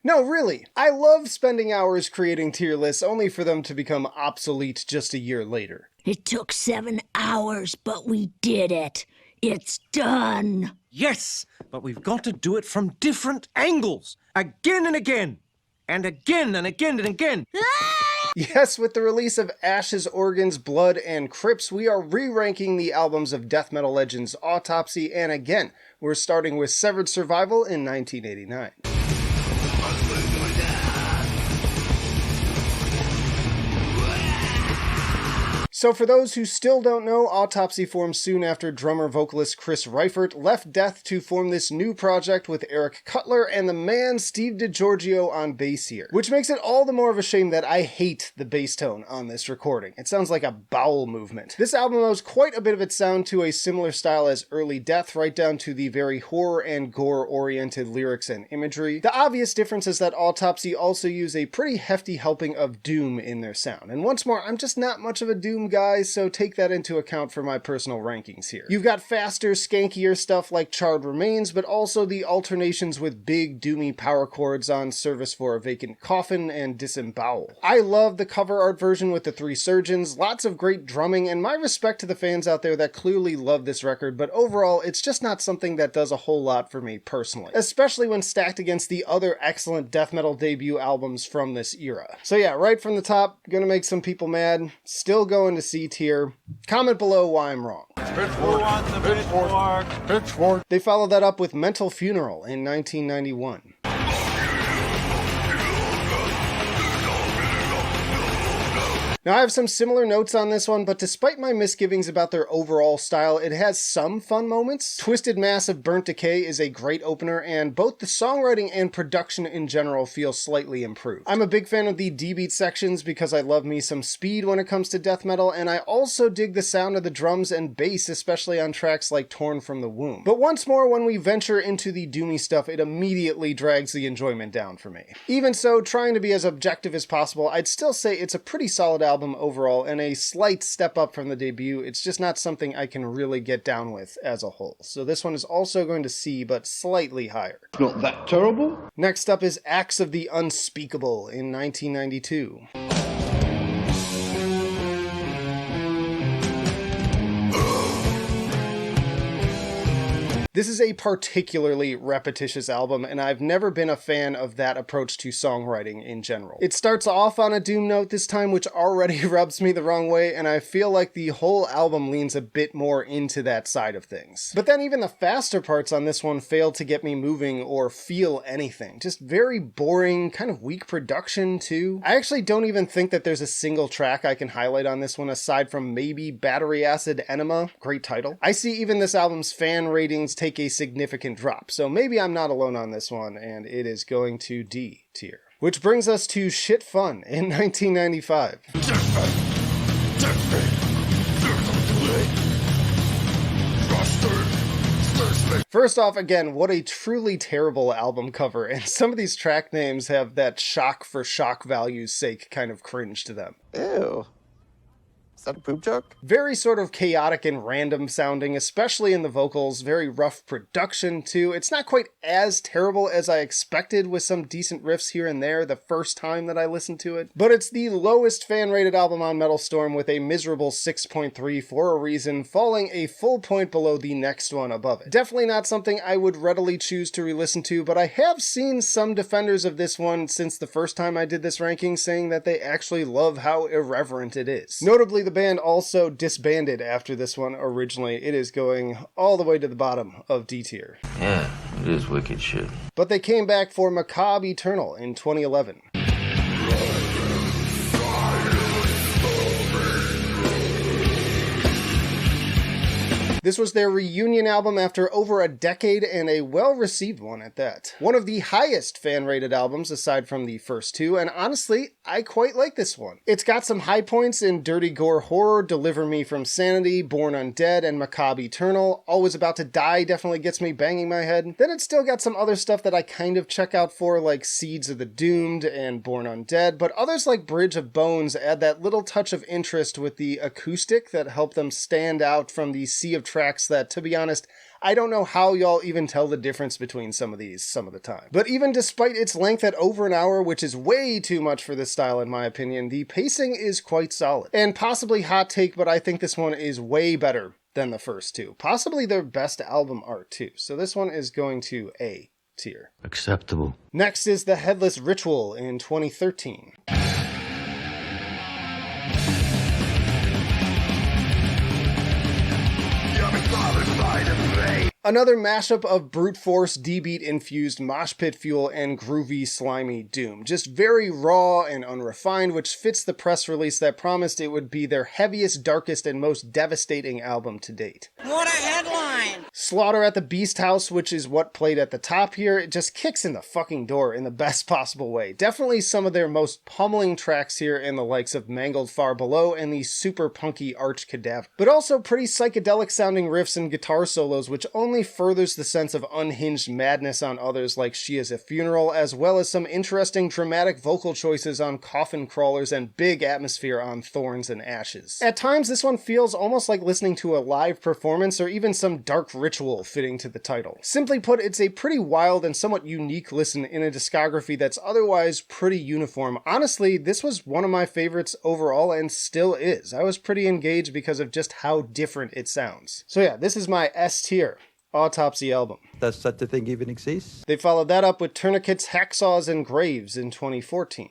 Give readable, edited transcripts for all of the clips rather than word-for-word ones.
No, really, I love spending hours creating tier lists only for them to become obsolete just a year later. It took 7 hours, but we did it. It's done. Yes, but we've got to do it from different angles. Again and again. And again and again and again. Yes, with the release of Ash's Organs, Blood And Crypts, we are re-ranking the albums of death metal legends Autopsy, and again, we're starting with Severed Survival in 1989. So for those who still don't know, Autopsy formed soon after drummer-vocalist Chris Reifert left Death to form this new project with Eric Cutler and the man Steve DiGiorgio on bass here. Which makes it all the more of a shame that I hate the bass tone on this recording. It sounds like a bowel movement. This album owes quite a bit of its sound to a similar style as early Death, right down to the very horror and gore-oriented lyrics and imagery. The obvious difference is that Autopsy also use a pretty hefty helping of doom in their sound. And once more, I'm just not much of a doom guy, so take that into account for my personal rankings here. You've got faster, skankier stuff like Charred Remains, but also the alternations with big, doomy power chords on Service for a Vacant Coffin and Disembowel. I love the cover art version with the 3 surgeons, lots of great drumming, and my respect to the fans out there that clearly love this record, but overall, it's just not something that does a whole lot for me personally, especially when stacked against the other excellent death metal debut albums from this era. So yeah, right from the top, gonna make some people mad, still going to C tier. Comment below why I'm wrong. Pitchfork. They followed that up with Mental Funeral in 1991. Now I have some similar notes on this one, but despite my misgivings about their overall style, it has some fun moments. Twisted Mass of Burnt Decay is a great opener, and both the songwriting and production in general feel slightly improved. I'm a big fan of the D-beat sections because I love me some speed when it comes to death metal, and I also dig the sound of the drums and bass, especially on tracks like Torn from the Womb. But once more, when we venture into the doomy stuff, it immediately drags the enjoyment down for me. Even so, trying to be as objective as possible, I'd still say it's a pretty solid album overall and a slight step up from the debut. It's just not something I can really get down with as a whole. So this one is also going to C, but slightly higher. Not that terrible. Next up is Acts of the Unspeakable in 1992. This is a particularly repetitious album, and I've never been a fan of that approach to songwriting in general. It starts off on a doom note this time, which already rubs me the wrong way, and I feel like the whole album leans a bit more into that side of things. But then even the faster parts on this one fail to get me moving or feel anything. Just very boring, kind of weak production too. I actually don't even think that there's a single track I can highlight on this one aside from maybe Battery Acid Enema, great title. I see even this album's fan ratings take a significant drop, so maybe I'm not alone on this one, and it is going to D tier. Which brings us to Shitfun in 1995. First off, again, what a truly terrible album cover, and some of these track names have that shock for shock value's sake kind of cringe to them. Ew. Is that a poop joke? Very sort of chaotic and random sounding, especially in the vocals. Very rough production too. It's not quite as terrible as I expected, with some decent riffs here and there the first time that I listened to it. But it's the lowest fan rated album on Metal Storm with a miserable 6.3 for a reason, falling a full point below the next one above it. Definitely not something I would readily choose to re-listen to, but I have seen some defenders of this one since the first time I did this ranking saying that they actually love how irreverent it is. Notably, the band also disbanded after this one originally. It is going all the way to the bottom of D tier. Yeah, it is wicked shit. But they came back for Macabre Eternal in 2011. This was their reunion album after over a decade, and a well-received one at that. One of the highest fan-rated albums aside from the first two, and honestly, I quite like this one. It's got some high points in dirty gore horror, Deliver Me from Sanity, Born Undead, and Macabre Eternal. Always About to Die definitely gets me banging my head. Then it's still got some other stuff that I kind of check out for, like Seeds of the Doomed and Born Undead, but others like Bridge of Bones add that little touch of interest with the acoustic that help them stand out from the sea of tracks that, to be honest, I don't know how y'all even tell the difference between some of these some of the time. But even despite its length at over an hour, which is way too much for this style in my opinion, the pacing is quite solid. And possibly hot take, but I think this one is way better than the first two. Possibly their best album art too. So this one is going to A tier. Acceptable. Next is the Headless Ritual in 2013. Another mashup of brute force, D-beat infused mosh pit fuel and groovy, slimy doom. Just very raw and unrefined, which fits the press release that promised it would be their heaviest, darkest, and most devastating album to date. What a headline! Slaughter at the Beast House, which is what played at the top here, it just kicks in the fucking door in the best possible way. Definitely some of their most pummeling tracks here in the likes of Mangled Far Below and the super punky Arch Cadaver. But also pretty psychedelic sounding riffs and guitar solos, which only furthers the sense of unhinged madness on others like She Is a Funeral, as well as some interesting dramatic vocal choices on Coffin Crawlers and big atmosphere on Thorns and Ashes. At times this one feels almost like listening to a live performance or even some dark ritual fitting to the title. Simply put, it's a pretty wild and somewhat unique listen in a discography that's otherwise pretty uniform. Honestly, this was one of my favorites overall and still is. I was pretty engaged because of just how different it sounds. So yeah, this is my S tier Autopsy album. Does such a thing even exist? They followed that up with Tourniquets, Hacksaws, and Graves in 2014.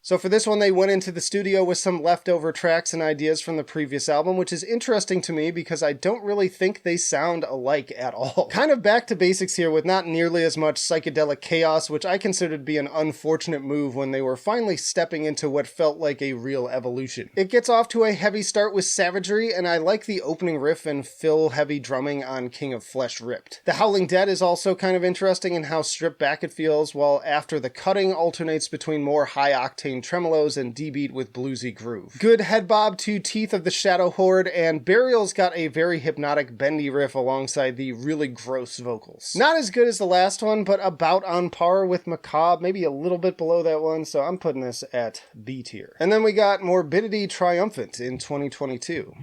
So for this one, they went into the studio with some leftover tracks and ideas from the previous album, which is interesting to me because I don't really think they sound alike at all. Kind of back to basics here with not nearly as much psychedelic chaos, which I considered to be an unfortunate move when they were finally stepping into what felt like a real evolution. It gets off to a heavy start with savagery, and I like the opening riff and fill-heavy drumming on King of Flesh Ripped. The Howling Dead is also kind of interesting in how stripped back it feels, while After the Cutting alternates between more high-octane tremolos and D-beat with bluesy groove. Good head bob to Teeth of the Shadow Horde, and Burial's got a very hypnotic bendy riff alongside the really gross vocals. Not as good as the last one, but about on par with Macabre, maybe a little bit below that one, so I'm putting this at B tier. And then we got Morbidity Triumphant in 2022.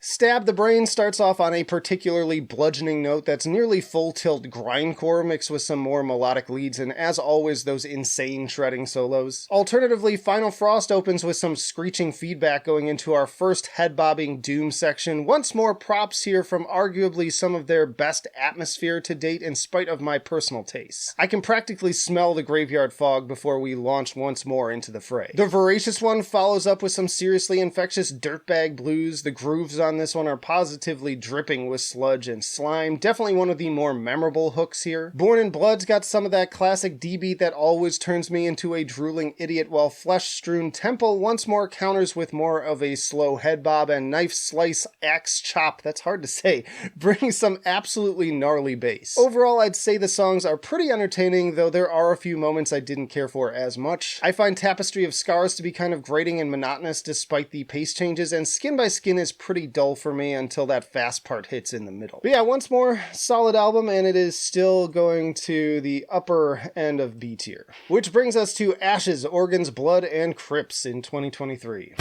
Stab the Brain starts off on a particularly bludgeoning note that's nearly full-tilt grindcore mixed with some more melodic leads and, as always, those insane shredding solos. Alternatively, Final Frost opens with some screeching feedback going into our first head-bobbing doom section. Once more props here from arguably some of their best atmosphere to date in spite of my personal tastes. I can practically smell the graveyard fog before we launch once more into the fray. The Voracious One follows up with some seriously infectious dirtbag blues. The grooves on this one are positively dripping with sludge and slime. Definitely one of the more memorable hooks here. Born in Blood's got some of that classic D-beat that always turns me into a drooling idiot, while Flesh-Strewn Temple once more counters with more of a slow head bob, and Knife Slice Axe Chop, that's hard to say, brings some absolutely gnarly bass. Overall, I'd say the songs are pretty entertaining, though there are a few moments I didn't care for as much. I find Tapestry of Scars to be kind of grating and monotonous despite the pace changes, and Skin by Skin is pretty dull for me until that fast part hits in the middle. But yeah, once more, solid album, and it is still going to the upper end of B tier. Which brings us to Ashes, Organs, Blood, and Crypts in 2023.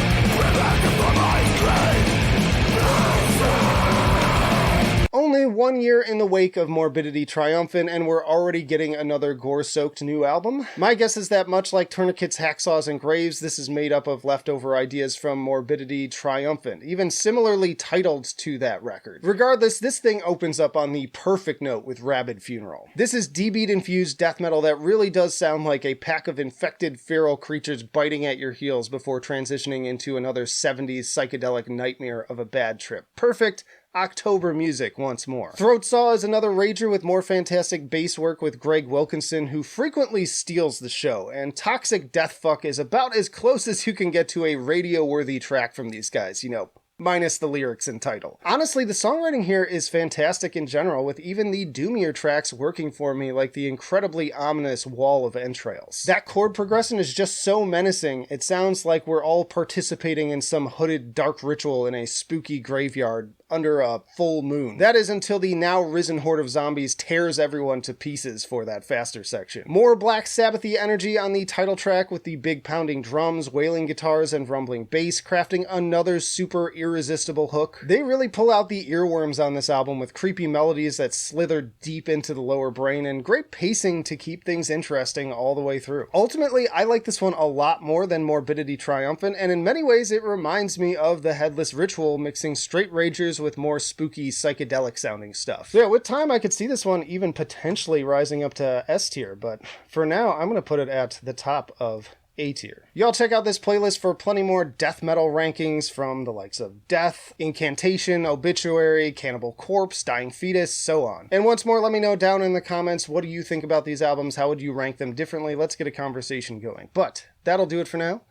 Only 1 year in the wake of Morbidity Triumphant, and we're already getting another gore-soaked new album. My guess is that much like Tourniquets, Hacksaws, and Graves, this is made up of leftover ideas from Morbidity Triumphant, even similarly titled to that record. Regardless, this thing opens up on the perfect note with Rabid Funeral. This is D-beat infused death metal that really does sound like a pack of infected feral creatures biting at your heels before transitioning into another 70s psychedelic nightmare of a bad trip. Perfect October music once more. Throat Saw is another rager with more fantastic bass work with Greg Wilkinson, who frequently steals the show, and Toxic Deathfuck is about as close as you can get to a radio-worthy track from these guys, you know, minus the lyrics and title. Honestly, the songwriting here is fantastic in general, with even the doomier tracks working for me, like the incredibly ominous Wall of Entrails. That chord progression is just so menacing, it sounds like we're all participating in some hooded dark ritual in a spooky graveyard under a full moon. That is until the now risen horde of zombies tears everyone to pieces for that faster section. More Black Sabbath-y energy on the title track with the big pounding drums, wailing guitars, and rumbling bass, crafting another super irresistible hook. They really pull out the earworms on this album with creepy melodies that slither deep into the lower brain and great pacing to keep things interesting all the way through. Ultimately, I like this one a lot more than Morbidity Triumphant, and in many ways it reminds me of the Headless Ritual, mixing straight ragers with more spooky psychedelic sounding stuff. So yeah, with time I could see this one even potentially rising up to S tier, but for now I'm going to put it at the top of A tier. Y'all check out this playlist for plenty more death metal rankings from the likes of Death, Incantation, Obituary, Cannibal Corpse, Dying Fetus, so on. And once more, let me know down in the comments, what do you think about these albums? How would you rank them differently? Let's get a conversation going. But that'll do it for now.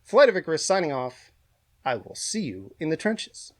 Flight of Icarus signing off. I will see you in the trenches.